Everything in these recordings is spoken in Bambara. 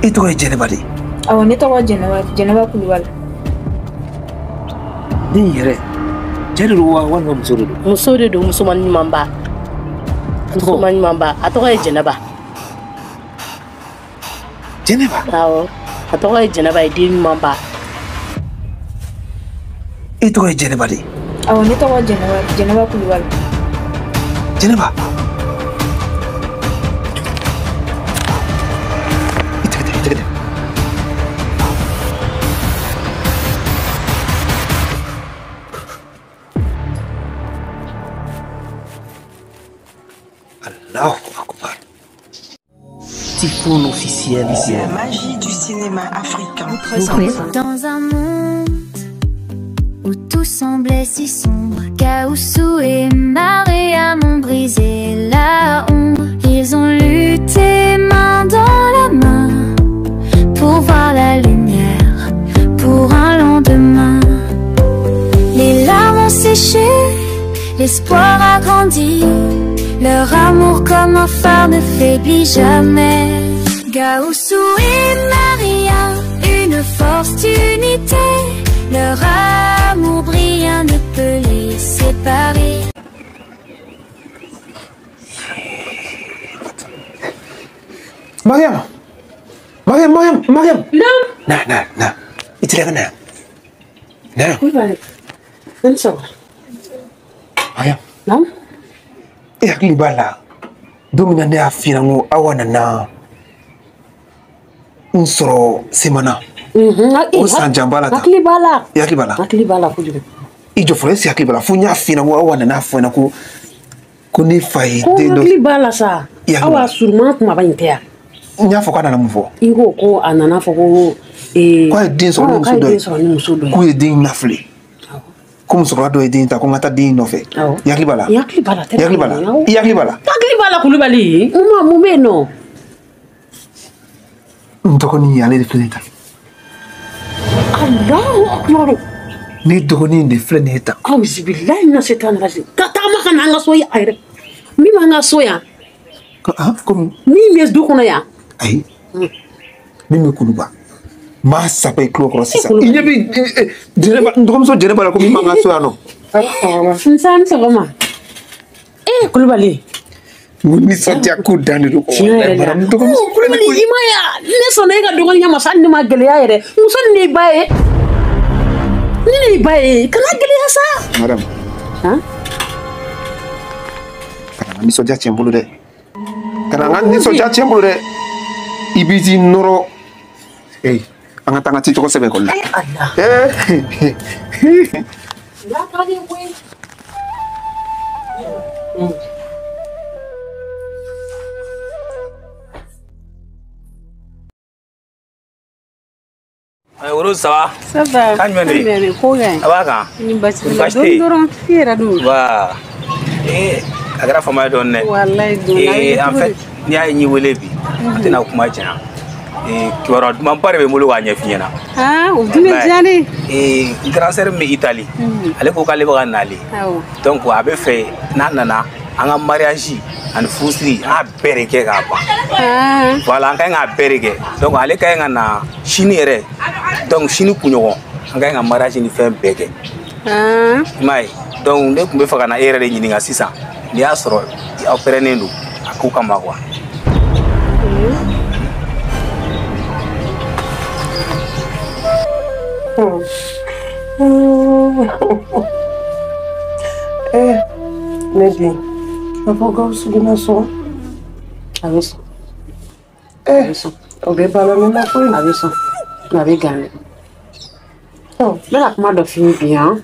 I tɔgɔ ye Jɛnɛba de? Awɔ, ne tɔgɔ Jɛnɛba Kulibali. Nin yɛrɛ cɛ de don wa walima muso de don? Muso de don, musoman ɲuman ba. Musoman ɲuman ba. A tɔgɔ ye Jɛnɛba. Jɛnɛba? Awɔ. A tɔgɔ ye Jɛnɛba ye, den ɲuman ba. I tɔgɔ ye Jɛnɛba de? Awɔ, ne tɔgɔ Jɛnɛba Kulibali. Jɛnɛba? I tɛgɛ. Allahu Akbar. Typhon officiel. La magie du cinéma africain. Dans un monde où tout semblait si sombre, Gaoussou et Maria m'ont brisé la honte. Ils ont lutté main dans la main pour voir la lumière, pour un lendemain. Les larmes ont séché, l'espoir a grandi. Leur amour comme un phare ne faiblit jamais. Gaoussou et Maria, une force d'unité. Leur amour brillant ne peut les séparer. Mariam! Non! Nah. Itu dia kena. Nah. Kulibali. Nanti Mariam. Non? Hakili b'a la don min na ne y'a f'i ɲɛna ko awa nana n sɔrɔ semana o san janba la tan. Hakili b'a la. I hakili b'a la? Hakili b'a la kojugu. I jɔ fɔlɔ esi hakili b'a la fo n y'a f'i ɲɛna ko awa nana fɔ n ɲɛna ko ne fa ye den dɔ. Ko hakili b'a la sa. I hakili b'a la? Awa surunman kumaba in tɛ yan. N y'a fɔ k'a nana mun fɔ? I ko a nana fɔ ko k'a ye den sɔrɔ ni muso dɔ ye. K'u ye den nafile. Ko musokɔrɔba dɔ ye den ta ko n ka taa den nɔfɛ. I hakili b'a la? I hakili b'a la. I hakili b'a la? I hakili b'a la? Hakili b'a la Kulibali. Mun bɛ yen nɔ? N dɔgɔnin ale de filɛ nin ye tan. Alahu Akibaru. Ne dɔgɔnin de filɛ nin ye tan. Auzubillahi mina shetani rajim. Ka tagama ka na an ka so yan a yɛrɛ. Min b'an ka so yan. Komi? Min bɛ du kɔnɔ yan. Ayi. Min bɛ Kuluba. Maa saba i tulo kɔrɔ sisan. I ɲɛ bɛ n dɔgɔmuso Jɛnɛba la ko min b'an ka so yan nɔ. Nsan ni sɔgɔma. Kulibali. Nisɔndiya ko dan de don. Kulibali i ma ye ne sɔnna e ka dɔgɔninya ma sa hali ne ma gɛlɛya yɛrɛ. Muso ni ne ba ye. Ne de y'i ba ye. Kana gɛlɛya sa. Madame. Kana n ka nisɔndiya tiɲɛ n bolo dɛ. Kana n ka nisɔndiya tiɲɛ n bolo dɛ. I b'i t'i nɔrɔ. An ka taa n ka cicogo sɛbɛn ekɔli la. Woro ça va? Ça va. Kan jumɛn de ye? Ko ka ɲi. A b'a kan? Ni basi tɛ. Basi tɛ yen. Dɔrɔn i yɛrɛ dun. Wa a kɛra faama ye dɔɔni dɛ. Walayi don. En fait n'i y'a ye n y'i wele bi a tɛna kuma janya. Kibaruya dumanba de bɛ n bolo k'a ɲɛf'i ɲɛna. O dun bɛ diya ne. N grand sœur min bɛ Italie ale ko k'ale bɛ ka nale. Donc a bɛ fɛ n'a nana an ka mariage ani furusiri an b'a bɛɛ de kɛ k'a ban. Voilà an ka ɲi k'a bɛɛ de kɛ. Donc ale ka ɲi ka na sini yɛrɛ. Donc sini kunɲɔgɔn an ka ɲi ka mariage ni fɛn bɛɛ kɛ. I m'a ye donc ne tun bɛ fɛ ka na e yɛrɛ de ɲininka sisan n'i y'a sɔrɔ aw pɛrɛnnen don a ko kama quoi. Ne den, a fɔ Gawusu bɛna sɔn. A bɛ sɔn. A bɛ sɔn. O bɛ bala ne la koyi. A bɛ sɔn. A bɛ gan dɛ. N bɛna kuma dɔ f'i ye bi yan.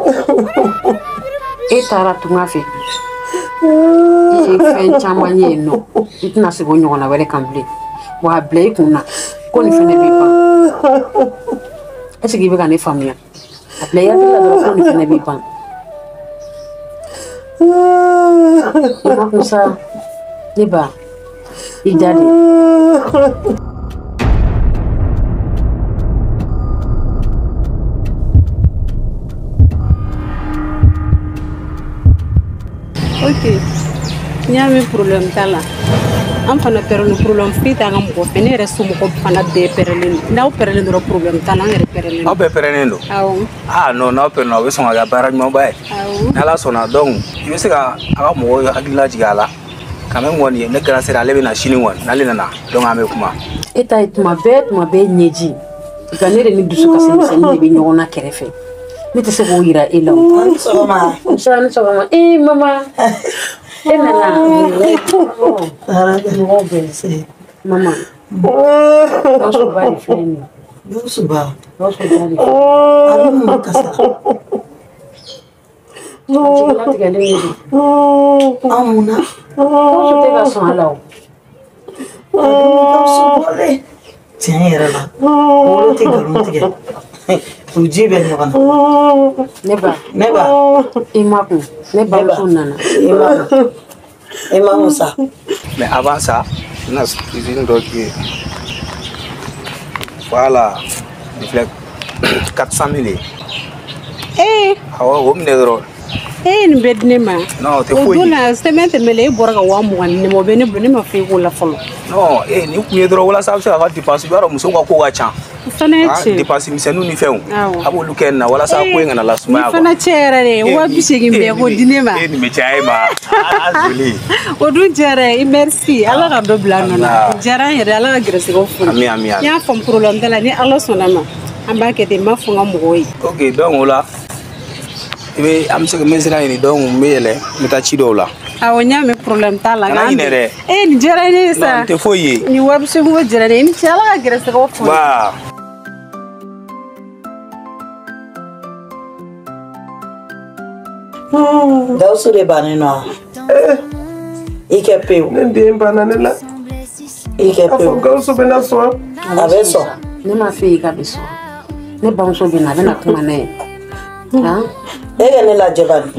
E taara tunga fɛ. I ye fɛn caman ye yen nɔ. I tɛna se k'o ɲɔgɔnna wɛrɛ kan bilen. Wa a bila i kun na ko nin fɛnɛ b'i ban. Est-ce que i bɛ ka ne faamuya? A bila i hakili la dɔrɔn ko nin fɛnɛ b'i ban. Musa, ne ba, i da de. Ok, n y'a mɛn problème t'a la. an fana pɛrɛlen problème foyi t'an ka mɔgɔ fɛ ne yɛrɛ somɔgɔw fana bɛɛ pɛrɛlen don n'aw pɛrɛlen dɔrɔn problème t'an na an yɛrɛ pɛrɛlen don aw bɛɛ pɛrɛnnen don awɔ ah non n'aw pɛrɛnna aw bɛ sɔn ka kɛ baara ɲumanba ye awɔ n'ala sɔnna donc i bɛ se ka a ka mɔgɔw hakili lajigin a la quand même kɔni ne kɛra sera ale bɛ na sini kɔni n'ale nana donc an bɛ kuma e ta ye tuma bɛɛ ɲɛji nka ne yɛrɛ ni dusu kasi misɛnnin de bɛ ɲɔgɔn na kɛrɛfɛ ne tɛ se k'o yira e la o Ni sɔgɔma mama e nana mɔgɔw bɛɛ se mama Gawusu ba de filɛ nin ye Gawusu ba Gawusu ba de a bɛ mun kasa jigilatigɛlen de don an mun na Gawusu tɛ ka sɔn a la o Gawusu bɔlen tiɲɛ yɛrɛ la wolo tɛ nkalon tigɛ u ji bɛ ɲɔgɔn na ne ba i ma kun ne bamuso nana i ma mun sa mais avant ça n na usine dɔ k'i ye voilà il filɛ 400 000 ye awɔ o minɛ dɔrɔn nin bɛ di ne ma non o tɛ o foyi don ye na semaine tɛmɛlen e bɔra ka 20 ni ne ma o bɛ ne ma fɔ i k'o la fɔlɔ non ni kun ye dɔrɔn walasa a bɛ se k'a ka dépense i b'a dɔn musow ka ko ka ca o fana ye tiɲɛ dépense misɛnninw ni fɛnw awɔ a b'olu kɛ nin na walasa ko in kana lasumaya ni fana cɛ yɛrɛ de 80 bɛɛ ko di ne ma nin bɛ caya e ma joli o dun diyara i merci ala ka dɔ bila a nɔ na o diyara an yɛrɛ ala ka gɛrɛsɛgɛw foni ami ami n y'a faamu problème t'a la ni ala sɔnna ma an b'a kɛ ten n b'a fɔ n ka mɔgɔw ye ok donc o la i bɛ an bɛ se ka min sira ɲini donc n bɛ yɛlɛ n bɛ taa ci dɔw la awɔ n y'a mɛn problème t'a la kana ɲinɛ dɛ nin diyara ne ye sa non tɛ foyi ye nin 80 diyara ne ye ni cɛ ala ka gɛrɛsɛgɛw foni ba Gawusu de bannen nɔ i kɛ pewu ne den banna ne la i kɛ a fɔ pewu Gawusu bɛna sɔn a bɛ sɔn ne ma fɛ yen k'a bɛ sɔn ne bamuso bɛ na a bɛna kuma ne ye e ka ne lajɛ bani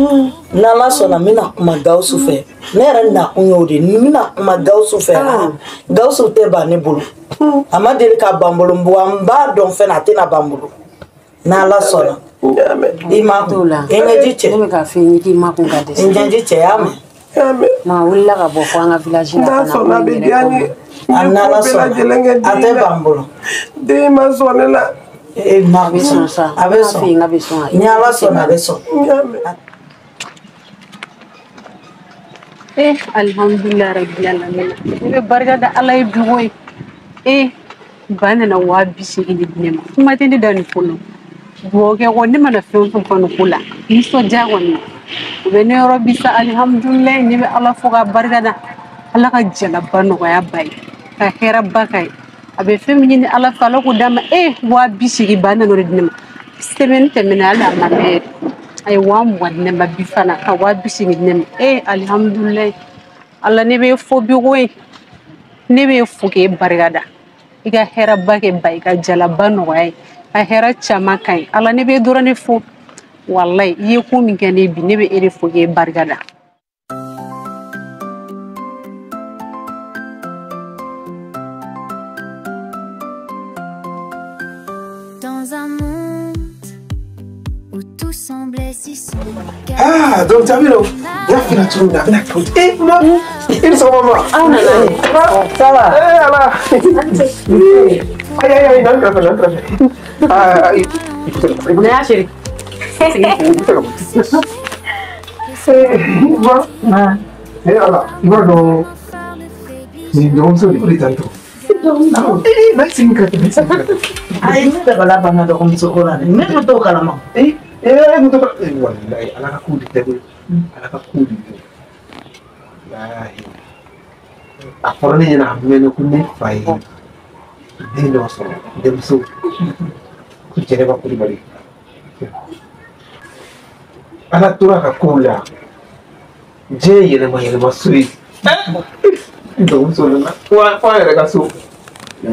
n'ala sɔnna n bɛna kuma Gawusu fɛ ne yɛrɛ nakun y'o de n bɛna kuma Gawusu fɛ Gawusu tɛ ban ne bolo a ma deli ka ban n bolo n b'a dɔn fɛn na a tɛna ban n bolo n'ala sɔnna i ma kun i ɲɛji cɛ ne bɛ k'a fɛ yen k'i ma kun ka dɛsɛ i ɲɛji cɛ y'a mɛn ma wulila ka bɔ fo an ka village la n'a sɔnna a bɛ diya n ye a n'ala sɔnna a tɛ ban n bolo den ma sɔn ne la a bɛ sɔn sa a bɛ n b'a fɛ yen k'a bɛ sɔn ni ala sɔnna a bɛ sɔn alhamdulillah rabbil alamin ne bɛ barika da ala ye dugo ye ba nana 80 de di ne ma kuma tɛ ne da nin ko la dugawu kɛ kɔ ne mana fɛn fɛn fɔ nin ko la nisɔndiya kɔni u bɛ ne yɔrɔ bisa alhamdulillah ne bɛ ala fo ka barika da ala ka jalaba nɔgɔya ba ye ka hɛrɛ ba ka ye a bɛ fɛn min ɲini ala fɛ ala k'o d'a ma 80 ba nana o de di ne ma semaine tɛmɛna hali a ma mɛn a ye 20 di ne ma bi fana ka 80 di ne ma alhamdulillah ala ne bɛ fo bi ko ye ne bɛ fo k'e barika da i ka hɛrɛ ba kɛ ba i ka jalaba nɔgɔya ye a hɛrɛ caman ka ɲi ala ne bɛ dɔrɔn ne fo wallahi i ye ko min kɛ ne bi ne bɛ e de fo k'e barika da Dans un monde où tout semblait si sombre. ah donc Jamilo y'a fina cogo min na a bɛna kɛ o ma i ni sɔgɔma ma aw nana ça va ala ayi n'an kɛrɛfɛ n'an kɛrɛfɛ ne y'a chéri ala i b'a dɔn nin dɔgɔmuso de o de tan tɔ n'a sigi ka tɛmɛ sigi ka tɛmɛ ayi ne dabala banna dɔgɔmuso ko la dɛ ne tun t'o kalama wallahi ala ka ko de tɛ koyi ala ka ko de tɛ wallahi a fɔra ne ɲɛna a mɛnna ko ne fa ye den dɔ sɔrɔ denmuso ko Jɛnɛba Kulibali ala tora ka kow la diɲɛ yɛlɛma so ye dɔgɔmuso nana fo a yɛrɛ ka so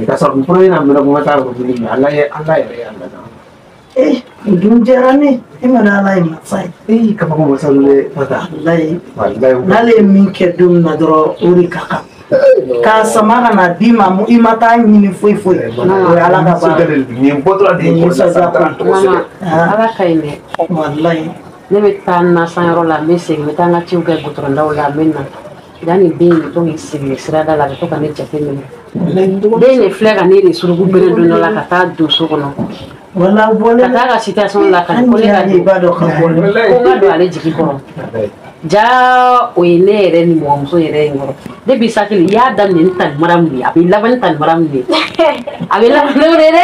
ka sɔrɔ fɔlɔ in na mɛnna ko n ka taa yɔrɔ ɲini mɛ ala yɛrɛ y'a lana o dun diyara ne e mana ala ye masa ye kabako masalu dɛ Fata wallahi n'ale ye min kɛ don min na dɔrɔn o de ka kan k'a sama ka na d'i ma i ma taa ɲini foyi foyi o ye ala ka baara nin bɔtɔla de ye mama ala ka ɲi dɛ wallahi ne bɛ taa nasanyɔrɔ la n bɛ segin n bɛ taa n ka ciw kɛ gudɔrɔndaw la n bɛ na yani ben to siri sirada la to kan jate min ben ne filɛ ka ne de surugu bere don la ka taa don so kɔnɔ wala bole ka taa ka situation la ka ko ne ka di ba do ka bole ko ka do ale jigi kɔrɔ ja o ye ne yɛrɛ ni mɔgɔmuso yɛrɛ ye kɔrɔ depuis sakili i y'a daminɛ ni tani mara min ye a bɛ laban ni tani mara min ye a bɛ laban n'o de dɛ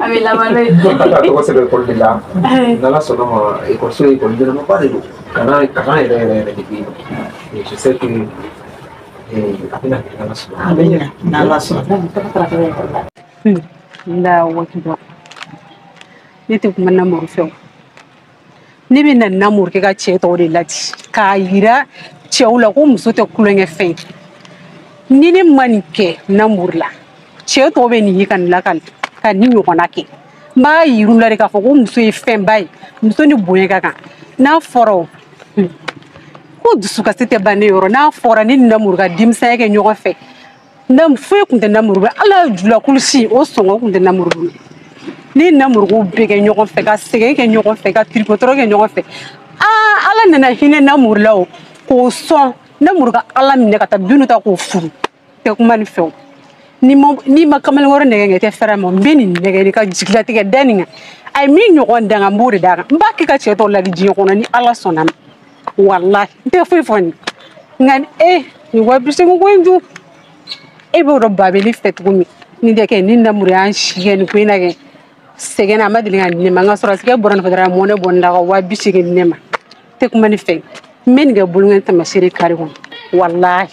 a bɛ laban n'o ye ka tɔgɔ sɛbɛn ekɔli de la n'ala sɔnna ma ekɔliso ye ekɔlidenba de don kalan yɛrɛ de bɛ yen je sais que a bɛna kɛ n'ala sɔnna a bɛ ɲa n'ala sɔnna la wakiba ne tɛ kuma namuru fɛ o ne bɛ na namuru kɛ ka cɛ tɔw de ladi k'a yira cɛw la ko muso tɛ kulonkɛ fɛn ni ne ma nin kɛ namuru la cɛ tɔw bɛ nin ye ka nin lakali ka nin ɲɔgɔnna kɛ n b'a yir'u la de k'a fɔ ko muso ye fɛnba ye muso ni bonya ka kan n'a fɔra o ko dusukasi tɛ ban ne yɔrɔ n'a fɔra ne ni namuru ka denmisɛnya kɛ ɲɔgɔn fɛ foyi tun tɛ namuru bɛ ala jula kulusi o sɔngɔ tun tɛ namuru bolo ni namurugu bɛɛ kɛ ɲɔgɔn fɛ ka sɛgɛn kɛ ɲɔgɔn fɛ ka tirikotɔrɔ kɛ ɲɔgɔn fɛ ala nana hinɛ namuru la o k'o sɔn namuru ka ala minɛ ka taa binu ta k'o furu tɛ kuma ni fɛ o n'i ma kamalen wɛrɛ nɛgɛ i tɛ fɛrɛ ma n bɛ nin nɛgɛ de ka jigilatigɛ da nin kan a ye min ɲɔgɔn danga n b'o de d'a kan n b'a kɛ ka cɛ tɔw ladi diɲɛ kɔnɔ ni ala sɔnna ma walahi n tɛ foyi fɔ nin nka nin wa bi seegin ko in dun e b'o dɔn babeli fɛ cogo min nin tɛ kɛ ni namuru y'an si kɛ nin ko in na kɛ sɛgɛn a ma deli ka ne ma n ka sɔrɔ sigɛ bɔra nɔfɛ dɔrɔn mɔnɛ bɔ n da ka wa bi seegin ne ma tɛ kuma ni fɛ n bɛ nin kɛ boloŋɛ tamasere kari kɔnɔ walahi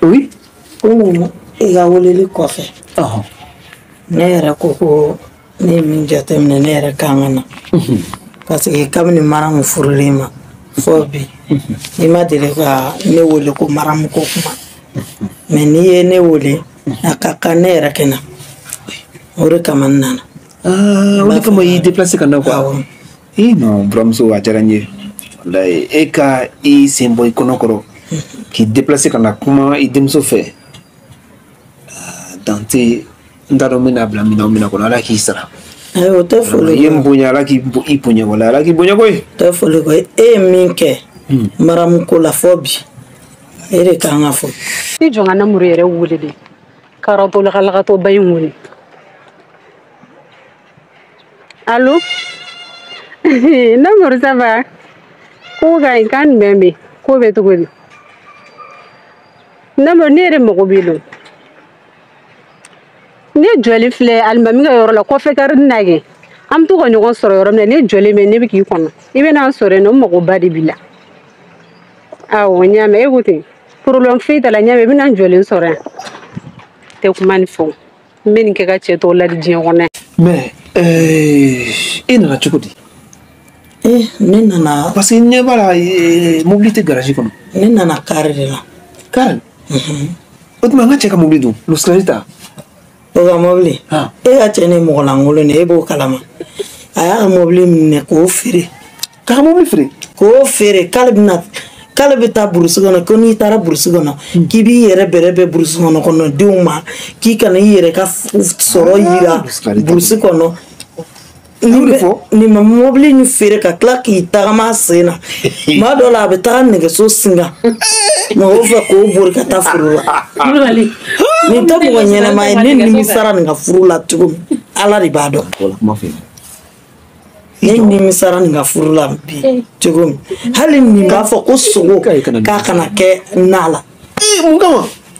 oui ko i ka weleli kɔfɛ ne yɛrɛ ko ne ye min jateminɛ ne yɛrɛ kan ka na parce que kabini maramu furulen ma fɔ bi i ma deli ka ne wele ko maramu ko kuma mais n'i ye ne wele a ka kan ne yɛrɛ kɛ na o de kama n nana o de kama i déplacé ka na quoi non buramuso a diyara n ye wallahi e ka i sen bɔ i kɔnɔ kɔrɔ k'i déplacé ka na kuma i denmuso fɛ dante n t'a dɔn n bɛna bila min na o mina kɔnɔ ala k'i sara o tɛ foli i ye n bonya ala k'i bonya wala ala k'i bonya koyi tɛ foli ko e ye min kɛ maramu ko la fɔ bi e de kan ka fɔ ni jɔn ka namuru yɛrɛ wele de karatɔ lakalakatɔ ba in wele allo namuru ça va ko ka ɲi k'an bɛn bɛ ko bɛ cogo di namuru ne yɛrɛ mago b'i don ne jɔlen filɛ alimami ka yɔrɔ la kɔfɛ kari na kɛ an bɛ to ka ɲɔgɔn sɔrɔ yɔrɔ min na ne jɔlen bɛ ne bɛ k'i kɔnɔ i bɛ n'an sɔrɔ yen nɔ o magoba de b'i la awɔ n y'a mɛn e ko ten problème foyi t'a la n y'a mɛn i bɛ n'an jɔlen sɔrɔ yan tɛ kuma ni fɛnw n bɛ nin kɛ ka cɛ tɔw ladi diɲɛ kɔnɔ yan. mais e nana cogo di. ne nana. parce que ɲɛ b'a la mobili tɛ garage kɔnɔ. ne nana kari de la. kari. o tuma n ka cɛ ka mobili dun l'osclage ta. o ka mobili. e ka cɛ ni mɔgɔ lankolon de e b'o kalama a y'a ka mobili minɛ k'o feere. k'a ka mobili feere. k'o feere k'ale bɛ taa burusi kɔnɔ ko n'i taara burusi kɔnɔ k'i b'i yɛrɛ bɛrɛ bɛn burusi kɔnɔ kɔnɔdenw ma k'i kana i yɛrɛ ka sɔrɔ yira burusi kɔnɔ. nin ma mobili ni feere ka tila k'i tagama sen na maa dɔ la a bɛ taga nɛgɛso singa mɔgɔw fɛ k'o bori ka taa furu la nin tɛ mɔgɔ ɲɛnɛma ye ne nimisara nin ka furu la cogo min ala de b'a dɔn ne nimisara nin ka furu la bi cogo min hali nin b'a fɔ ko sogo k'a kana kɛ na la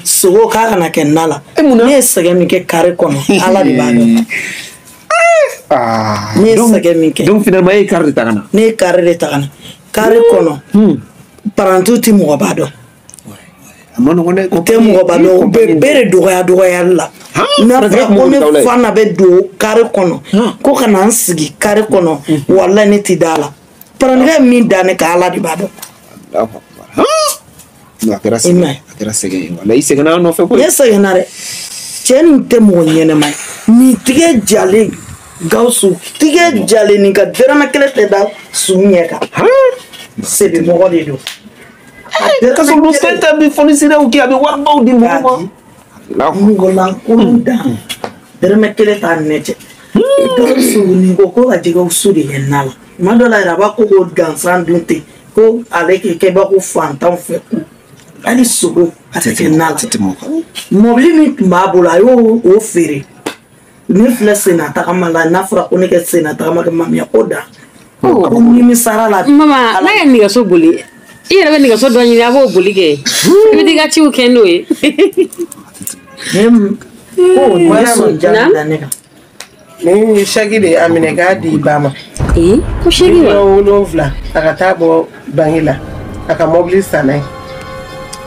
sogo k'a kana kɛ na la ne ye sɛgɛn min kɛ kare kɔnɔ ala de b'a dɔn. ne ye sɛgɛ min kɛ donc finalement e ye kari de ta ka na. ne ye kari de ta ka na kari kɔnɔ parantiw tɛ mɔgɔ b'a dɔn. a ma nɔgɔn dɛ. o tɛ mɔgɔ b'a dɔn o bɛ bɛɛ de dɔgɔyali la. n'a fɔra ko ne fana bɛ don kari kɔnɔ ko ka na n sigi kari kɔnɔ walahi ne tɛ da la parantikɛ ye min da ne ka ala de b'a dɔn. a kɛra sɛgɛn ye wala i sɛgɛnna a nɔfɛ koyi. ne sɛgɛnna dɛ cɛ nin tɛ mɔgɔ ɲɛnɛma ye nin tigɛ jalen Gawusu tigɛ jalen nin ka dɔrɔmɛ kelen tɛ da su ɲɛ kan sebi mɔgɔ de don. ka sɔrɔ musɛn ta bi fonisiraw kɛ a bɛ waribaw di mɔgɔw ma. mɔgɔ lankolon dan dɔrɔmɛ kelen t'a nɛcɛ Gawusu nin ko ka Gawusu de ye na la tuma dɔ la yɛrɛ a b'a ko k'o gansan dun ten ko ale k'i kɛ b'a ko fantanw fɛ ko hali sogo a tɛ kɛ na la mɔbili min tun b'a bolo a y'o o feere ne filɛ senna tagama la n'a fɔra ko ne kɛ senna tagama kɛ mamiya ko da ko nimisara la mama n'a ye nɛgɛso boli i yɛrɛ bɛ nɛgɛso dɔ ɲini a b'o boli kɛ i bɛ t'i ka ciw kɛ n'o ye ko ne sɔn jaabi da ne kan ni sagi de a minɛ k'a di ba ma ko sagi wa 7 a ka taa bɔ bangi la a ka mɔbili san n'a ye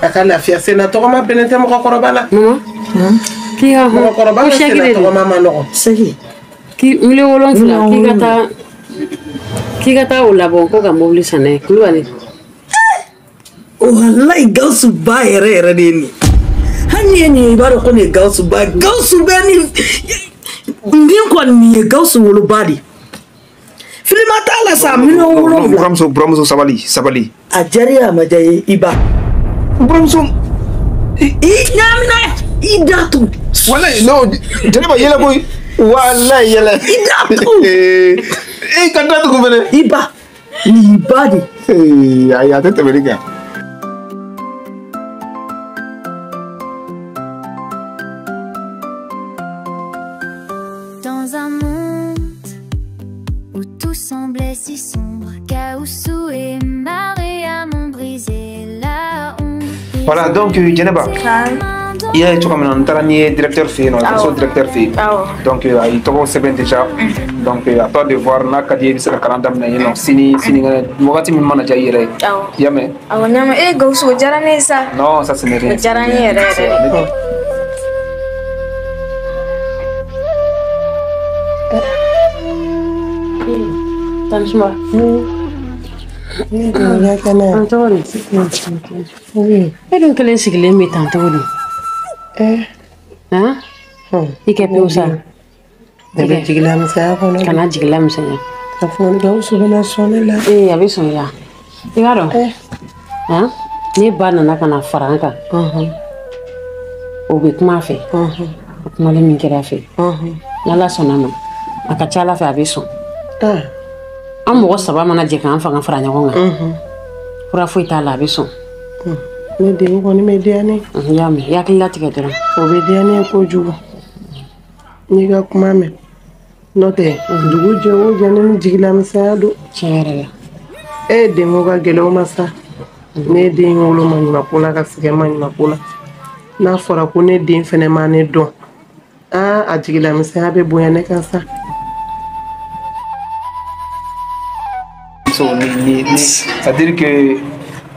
a ka lafiya senna tɔgɔma bɛnnen tɛ mɔgɔkɔrɔba la mɔgɔkɔrɔba ka senna tɔgɔma ma nɔgɔ sagi miliyɔn 7 k'i ka taa o labɔ ko ka mɔbili san n'a ye kulubali walayi Gawusu ba yɛrɛ yɛrɛ de ye nin hali ni ye nin i b'a dɔn ko nin ye Gawusu ba ye Gawusu bɛ nin min kɔni nin ye Gawusu woloba de filima t'a la sa miliyɔn 7 buramuso sabali a diyara ye a ma diya ye i ba buramuso i ɲaamina i da tugu wallahi no Jɛnɛba yɛlɛ koyi wallahi yɛlɛ i da tugu ka da tugu fɛnɛ i ba nin ba de ayi a tɛ tɛmɛ nin kan Dans un monde où tout semblait si sombre, Gaoussou et Mariam ont brisé la honte. Voilà, donc Djeneba, il y a un directeur fait, non, directeur fait. Donc il t'ont observé déjà. Donc à toi de voir là quand il y a le calendrier, non, sini, mogati min manager yere. Yame. Awanyama Gaoussou jarane ça. Non, ça ce n'est rien. Jarane yere. Tanshma. Edun kelen sigilen bɛ tan cogo di? I kɛ pewu sa. Ne bɛ jigila misɛnya kɔnɔ. Kana jigila misɛnya. Ka fɔ Gawusu bɛna sɔn ne la. A bɛ sɔn ya. I b'a dɔn? Ne ba nana ka na fara an kan. O bɛ kuma a fɛ. O kumalen min kɛra a fɛ. N'Ala sɔnna ma, a ka ca Ala fɛ a bɛ sɔn. An mɔgɔ 3 mana jɛ k'an fanga fara ɲɔgɔn kan. Fura foyi t'a la a bɛ sɔn. Ne den kɔni bɛ diya ne. I y'a mɛn i hakili latigɛ dɔrɔn. O bɛ diya ne kojugu. N'i ka kuma mɛn. N'o tɛ dugu jɛ o jɛ ne ni jigila misɛnya don. Tiɲɛ yɛrɛ la. E den ko ka gɛlɛn o ma sa. Ne den wolo maɲumanko la ka sɛgɛn maɲumanko la. N'a fɔra ko ne den fɛnɛ ma ne dɔn. A jigila misɛnya bɛ bonya ne kan sa. C'est-à-dire que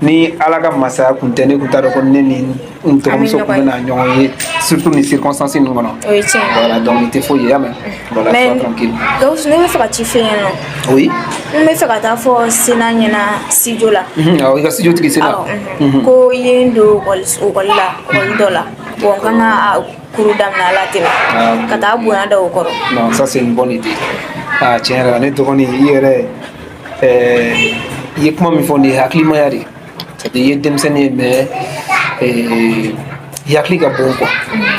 ni Ala ka masaya kun tɛ ne kun t'a dɔn ko ne ni n dɔgɔmuso kun bɛna ɲɔgɔn ye surtout ni circonstances ninnu kɔnɔ. O ye tiɲɛ ye. Voilà donc nin tɛ foyi ye ya mɛn. Voilà sois tranquille. Gawusu ne bɛ fɛ ka ci f'i ɲɛna. Oui. N bɛ fɛ ka taa fɔ Sena ɲɛna studio la. Awɔ i ka studio tigi Sena. Ko i ye n don ekɔli dɔ la bon n kan ka kuru daminɛ ala tɛmɛ ka taa bonya da o kɔrɔ. Non ça c'est une bonne idée. Tiɲɛ yɛrɛ la ne dɔgɔnin i yɛrɛ i ye kuma min fɔ nin ye hakilimaya de c'est-à-dire i ye denmisɛnnin ye mais i hakili ka bon quoi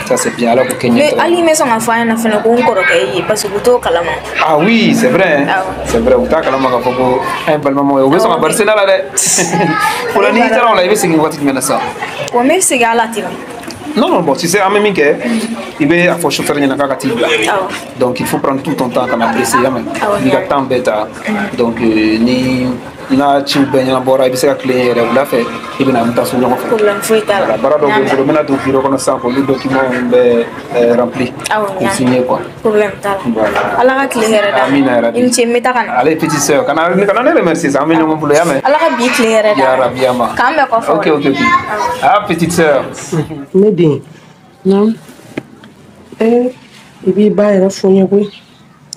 ça c'est bien Ala k'o kɛ ɲɛ. Hali n bɛ sɔn ka fɔ an ɲɛna fɛnɛ ko n kɔrɔkɛ ye parce que u t'o kalama. Ah oui c'est vrai c'est vrai u t'a kalama k'a fɔ ko an ye balimamanw ye u bɛ sɔn ka bari Sena la dɛ. O la n'i taara o la i bɛ segin waati jumɛn na sa? Wa n bɛ segin ala tɛmɛ. Non, bon, tu sais, en même temps, il va y avoir chauffeur qui donc il faut prendre tout ton temps comme apprécier. Il y a temps bête. Donc, ni na ci bɛɛ ɲɛnabɔra i bɛ se ka tilen yɛrɛ wula fɛ i bɛna an taa so ɲɔgɔn fɛ. Problème foyi t'a la. Baara dɔw bɛ n bolo n bɛna don bureau kɔnɔ sisan k'olu documents bɛɛ rempli k'u signer quoi. Problème t'a la. Ala ka tile hɛrɛ d'a ma. Amina yarabi. I ni ce n bɛ taa ka na. Ale petite sœur kana ne remercier sa an bɛ ɲɔgɔn bolo ya mɛn. Ala ka bi tile hɛrɛ d'a ma. Yarabi ya ma. K'an bɛɛ kɔfɛ. Ok. Ah petite sœur. Ne den. Non. I b'i ba yɛrɛ fɔ n ye koyi.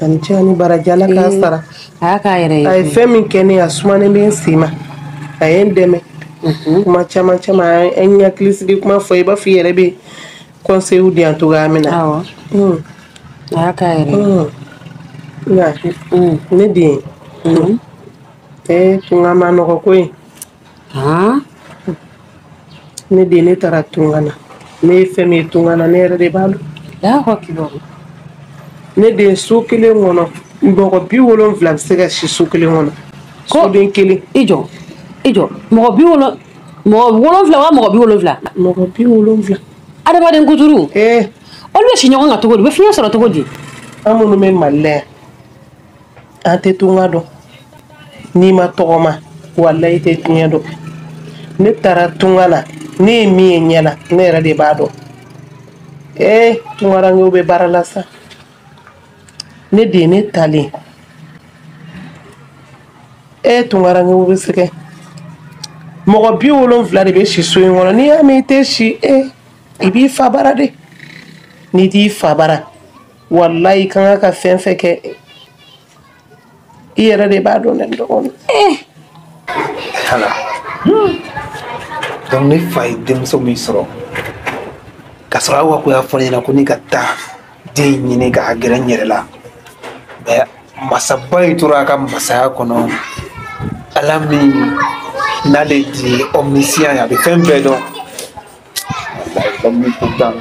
Ani cɛ ani baraji Ala k'a sara. A y'a k'a yɛrɛ ye. A ye fɛn min kɛ ne a sumanen bɛ n sen ma. A ye n dɛmɛ. Kuma caman caman an ye hakili sigi kuma fɔ i b'a fɔ i yɛrɛ bɛ conseil di yan cogoya min na. Awɔ. A y'a k'a yɛrɛ ye. Nka ne den. Tunga ma nɔgɔ koyi. Ne den ne taara tunga na. Ne ye fɛn min ye tunga na ne yɛrɛ de b'a dɔn. Ne den so kelen kɔnɔ mɔgɔ 70 bɛ se ka si so kelen kɔnɔ. Soden kelen. I jɔ Ijo, mɔgɔ 70 wa mɔgɔ 70? Mɔgɔ 70. Adamaden kuturu. Olu bɛ si ɲɔgɔn kan cogo di? U bɛ fiɲɛ sɔrɔ cogo di? An minnu bɛ Mali la yan, an tɛ tunga dɔn. N'i ma tɔgɔma, walahi i tɛ diɲɛ dɔn. Ne taara tunga la, ne ye min ye ɲɛ la, ne yɛrɛ de b'a dɔn. Tungarankew bɛ baara la sa. Ne de ye ne talen. Tungarankew bɛ sɛgɛn. Mɔgɔ 70 de bɛ si so in kɔnɔ. N'i y'a mɛn i tɛ si, i b'i fa bara de. N'i t'i fa bara, walahi i kan ka fɛn fɛn kɛ, i yɛrɛ de b'a dɔn ne dɔgɔnin. Hala. Donc ne fa ye denmuso min sɔrɔ, ka sɔrɔ aw ko y'a fɔ ne ɲɛna ko ne ka taa den ɲini k'a gɛrɛ n yɛrɛ la. Mais masaba in tora a ka masaya kɔnɔ, Ala min n'ale di omniscient ye, a bɛ fɛn bɛɛ dɔn. Walahi omnipotent.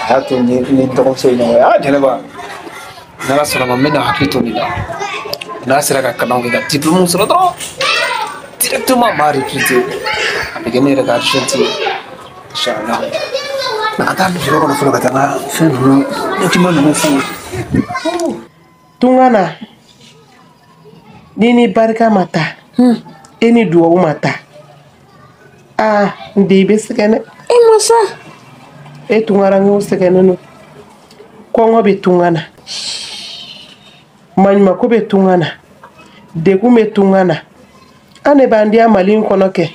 A y'a to n ni dɔgɔmuso ye ɲɔgɔn ye. Jɛnɛba, n'Ala sɔnna ma n bɛna hakili to nin la. N'a sera ka kalan kɛ ka diplôme sɔrɔ dɔrɔn, directement m'a recruté. A bɛ kɛ ne yɛrɛ ka agent ye. Inchallah. Mais ka taa bureau kɔnɔ fɔlɔ ka taa n ka fɛn ninnu, document ninnu f'u ye. Tunga na, ni barika ma taa, e ni duwawu ma taa, n den i bɛ sɛgɛn dɛ. Masa. Tungarankew sɛgɛnnen don. Kɔngɔ bɛ tunga na, maɲumako bɛ tunga na, degun bɛ tunga na. An de b'an diya Mali in kɔnɔ kɛ.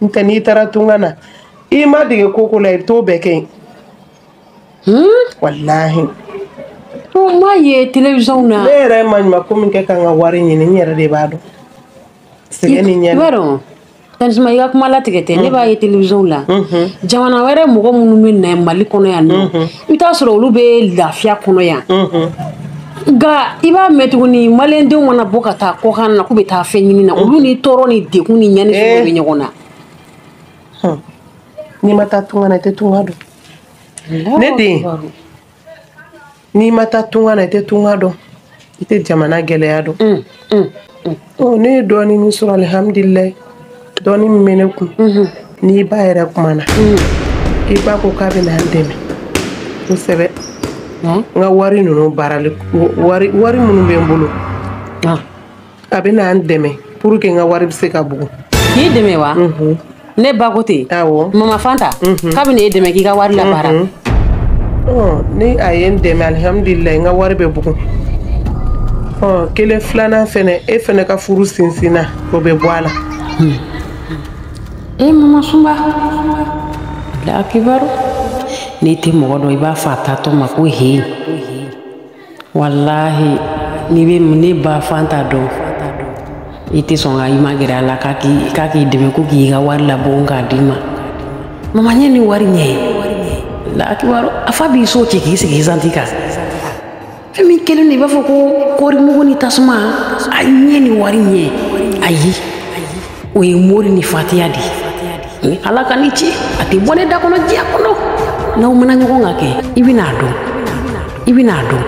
N'tɛ n'i taara tunga na, i ma dege ko la, i bɛ t'o bɛɛ kɛ yen. Walahi. M'a ye télévision na. Ne yɛrɛ ye maɲumako min kɛ ka n ka wari ɲini, n yɛrɛ de b'a dɔn. Sɛgɛn ni ɲɛna. I b'a dɔn, Tanisuma i ka kuma latigɛ tɛ, ne b'a ye télévision la. Jamana wɛrɛ mɔgɔ minnu bɛ na Mali kɔnɔ yan nɔ, i bɛ taa sɔrɔ olu bɛ lafiya kɔnɔ yan. Nka i b'a mɛn tuguni maliyɛndenw mana bɔ ka taa kɔkan na k'u bɛ taa fɛn ɲini na, olu ni tɔɔrɔ ni degun ni ɲani fɛn bɛ ɲɔgɔn na. N'i ma taa tunga na, i tɛ tunga dɔn. Ne den, n'i ma taa tunga na, i tɛ tunga dɔn. I tɛ jamana gɛlɛya dɔn. Ne ye dɔɔnin min sɔrɔ alihamdulilayi, dɔɔnin min bɛ ne kun. N'i ba yɛrɛ kumana, i ba ko k'a bɛ na n dɛmɛ kosɛbɛ. N ka wari ninnu baarali, wari minnu bɛ n bolo, a bɛ na n dɛmɛ pour que n ka wari bɛ se ka bugun. K'i dɛmɛ wa? Ne ba ko ten. Awɔ. Mama Fanta, k'a bɛ na e dɛmɛ k'i ka wari labaara. Ni a ye n dɛmɛ alihamdulilayi, n ka wari bɛ bugun. Kelen filanan fɛnɛ, e fɛnɛ ka furu sinsinna, o bɛ bɔ a la. Mama Sunba, Ala kibaru. N'i tɛ mɔgɔ dɔn i b'a fɔ a taatɔ ma ko he. Walahi, n'i bɛ ne ba Fanta dɔn, i tɛ sɔn ka i ma gɛrɛ a la k'a k'i dɛmɛ ko k'i ka wari labɔ k'a d'i ma. Mama ɲɛ ni wari ɲɛ, Ala kibaru, a fa b'i so ci k'i sigi zanti kan. Fɛn min kelen de i b'a fɔ ko kɔɔrimugu ni tasuma, a ɲɛ ni wari ɲɛ, ayi, o ye mori ni fatiya de ye. Ala ka ni ci, a tɛ bɔ ne da kɔnɔ diɲɛ kɔnɔ. N'aw mana ɲɔgɔn kan kɛ, i bɛ n'a dɔn.